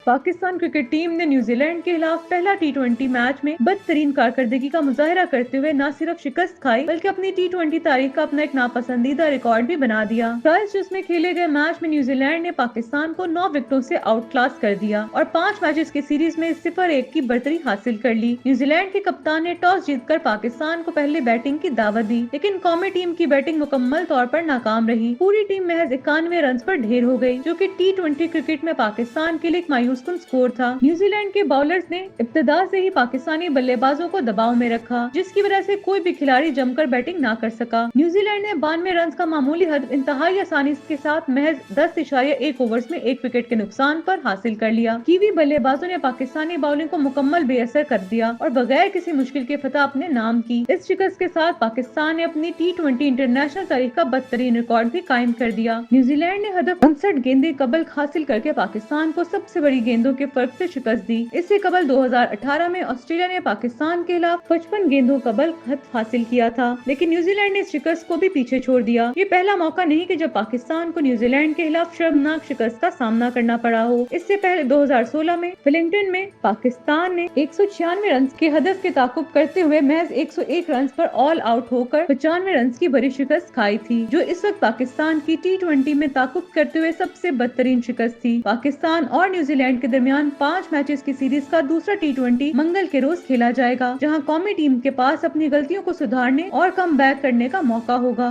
Pakistan cricket team ने New Zealand के खिलाफ पहला टी20 मैच में बदतरीन कारकर्दगी का मुजाहरा करते हुए न सिर्फ शिकस्त खाई बल्कि अपनी टी20 तारीख का अपना एक नापसंदीदा रिकॉर्ड भी बना दिया। क्राइस्टचर्च में खेले गए मैच में न्यूजीलैंड ने पाकिस्तान को 9 विकेटों से आउट क्लास कर दिया और 5 मैचेस की सीरीज में 0-1 की बढ़तरी हासिल कर ली। न्यूजीलैंड के कप्तान ने टॉस जीतकर पाकिस्तान को पहले बैटिंग की दावत दी, लेकिन कौमी टीम की बैटिंग मुकम्मल तौर पर नाकाम रही। पूरी टीम महज 91 रन पर ढेर हो गई, जो कि टी20 क्रिकेट में पाकिस्तान के लिए एक मायूसकुन स्कोर था। न्यूजीलैंड के बॉलर्स ने इब्तिदा से ही पाकिस्तानी बल्लेबाजों को दबाव में रखा, जिसकी वजह से कोई भी खिलाड़ी जमकर बैटिंग ना कर सका। न्यूजीलैंड ने 92 रन का मामूली हद इंतहाई आसानी के साथ महज 10.1 ओवर्स में 1 विकेट के नुकसान पर हासिल कर लिया। कीवी बल्लेबाजों ने पाकिस्तानी बॉलिंग को मुकम्मल बेअसर कर दिया और बगैर किसी मुश्किल के फतह अपने नाम की। इस शिकस्त के साथ पाकिस्तान ने अपनी टी20 इंटरनेशनल तारीख का बदतरीन रिकॉर्ड भी कायम कर दिया। न्यूजीलैंड ने हदफ 59 गेंदें कबल हासिल करके पाकिस्तान को सबसे बड़ी गेंदों के फर्क से शिकस्त दी। इससे कबल 2018 में ऑस्ट्रेलिया ने पाकिस्तान के खिलाफ 55 गेंदों कबल हदफ हासिल किया था, लेकिन न्यूजीलैंड ने शिकस्त को भी पीछे छोड़ दिया। ये पहला मौका नहीं कि जब पाकिस्तान को न्यूजीलैंड के खिलाफ शर्मनाक शिकस्त का सामना करना पड़ा हो। इससे पहले 2016 में वेलिंगटन में पाकिस्तान ने 196 रन के हदफ के ताकुब करते हुए महज 101 रन पर ऑल आउट होकर 95 रन की बड़ी शिकस्त खाई थी, जो इस वक्त पाकिस्तान की टी20 में ताकुब करते हुए सबसे बदतरीन शिकस्त थी। पाकिस्तान और न्यूजीलैंड के दरमियान 5 मैचेस की सीरीज का दूसरा टी20 मंगल के रोज खेला जाएगा, जहां कौमी टीम के पास अपनी गलतियों को सुधारने और कम बैक करने का मौका होगा।